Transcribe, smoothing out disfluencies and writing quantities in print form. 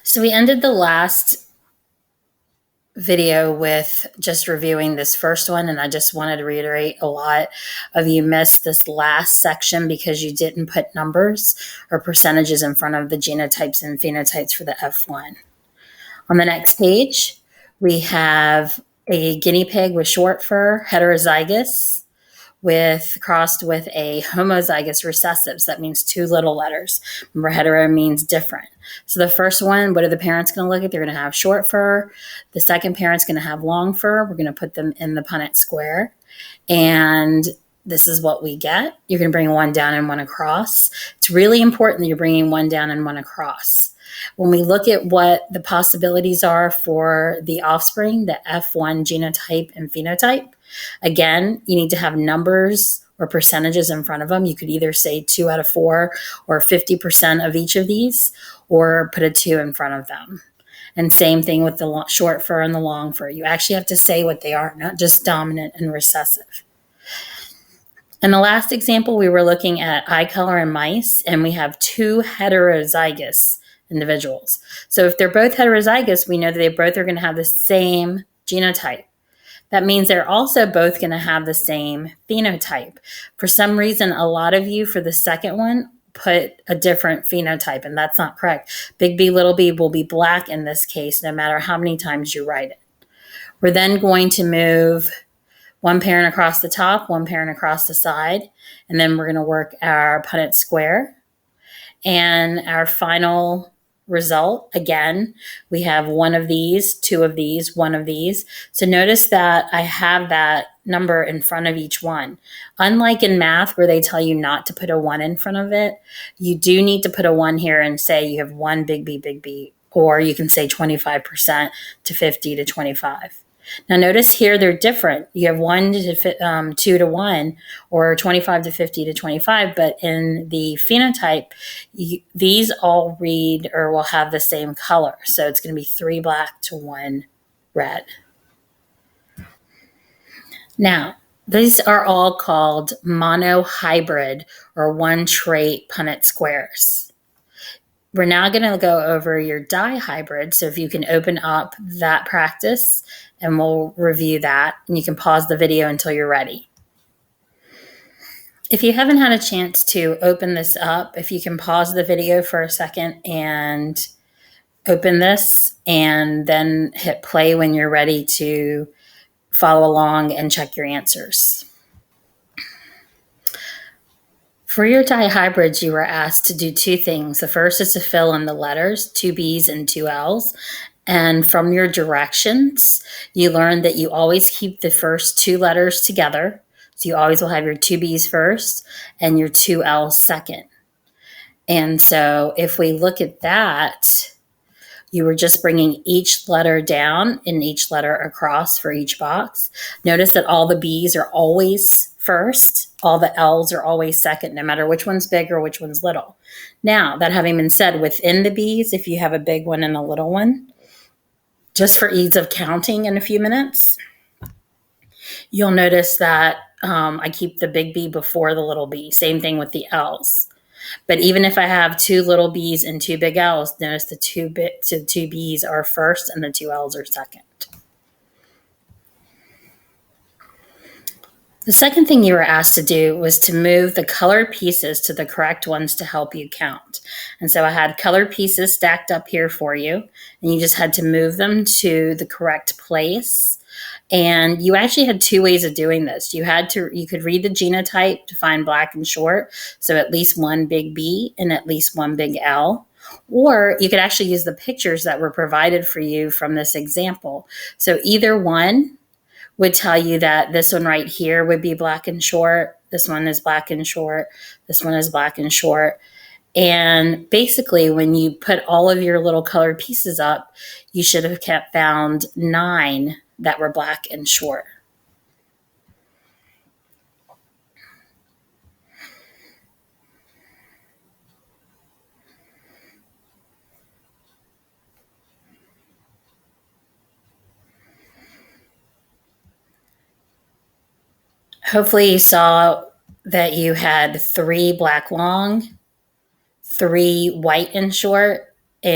So we ended the last video with just reviewing this first one, and I just wanted to reiterate, a lot of you missed this last section because you didn't put numbers or percentages in front of the genotypes and phenotypes for the F1. On the next page, we have a guinea pig with short fur, heterozygous, crossed with a homozygous recessive. So that means two little letters. Remember, hetero means different. So the first one, what are the parents going to look at? They're going to have short fur. The second parent's going to have long fur. We're going to put them in the Punnett square. And this is what we get. You're going to bring one down and one across. It's really important that you're bringing one down and one across. When we look at what the possibilities are for the offspring, the F1 genotype and phenotype, again, you need to have numbers or percentages in front of them. You could either say 2 out of 4 or 50% of each of these, or put a 2 in front of them. And same thing with the short fur and the long fur. You actually have to say what they are, not just dominant and recessive. In the last example, we were looking at eye color in mice, and we have 2 heterozygous individuals. So if they're both heterozygous, we know that they both are going to have the same genotype. That means they're also both going to have the same phenotype. For some reason, a lot of you for the second one put a different phenotype, and that's not correct. Big B, little b will be black in this case, no matter how many times you write it. We're then going to move one parent across the top, one parent across the side, and then we're going to work our Punnett square. And our final result, again, we have one of these, 2 of these, 1 of these. So notice that I have that number in front of each one. Unlike in math where they tell you not to put a 1 in front of it, you do need to put a 1 here and say you have 1 big B, or you can say 25% to 50 to 25. Now notice here they're different. You have 1 to 2 to 1, or 25 to 50 to 25, but in the phenotype, these all read or will have the same color. So it's going to be 3 black to 1 red. Now, these are all called monohybrid or one-trait Punnett squares. We're now going to go over your dihybrid. So if you can open up that practice, and we'll review that, and you can pause the video until you're ready. If you haven't had a chance to open this up, if you can pause the video for a second and open this, and then hit play when you're ready to follow along and check your answers. For your dihybrids, you were asked to do 2 things. The first is to fill in the letters, 2 B's and 2 L's. And from your directions, you learned that you always keep the first 2 letters together. So you always will have your 2 B's first and your 2 L's second. And so if we look at that, you were just bringing each letter down and each letter across for each box. Notice that all the B's are always first. All the L's are always second, no matter which one's big or which one's little. Now, that having been said, within the B's, if you have a big one and a little one, just for ease of counting in a few minutes, you'll notice that I keep the big B before the little b. Same thing with the L's. But even if I have 2 little b's and 2 big L's, notice the 2 b's are first and the 2 L's are second. The second thing you were asked to do was to move the colored pieces to the correct ones to help you count. And so I had colored pieces stacked up here for you, and you just had to move them to the correct place. And you actually had 2 ways of doing this. You could read the genotype to find black and short, so at least 1 big B and at least 1 big L. Or you could actually use the pictures that were provided for you from this example. So either one would tell you that this one right here would be black and short. This one is black and short. This one is black and short. And basically, when you put all of your little colored pieces up, you should have found 9 that were black and short. Hopefully you saw that you had 3 black long, 3 white and short,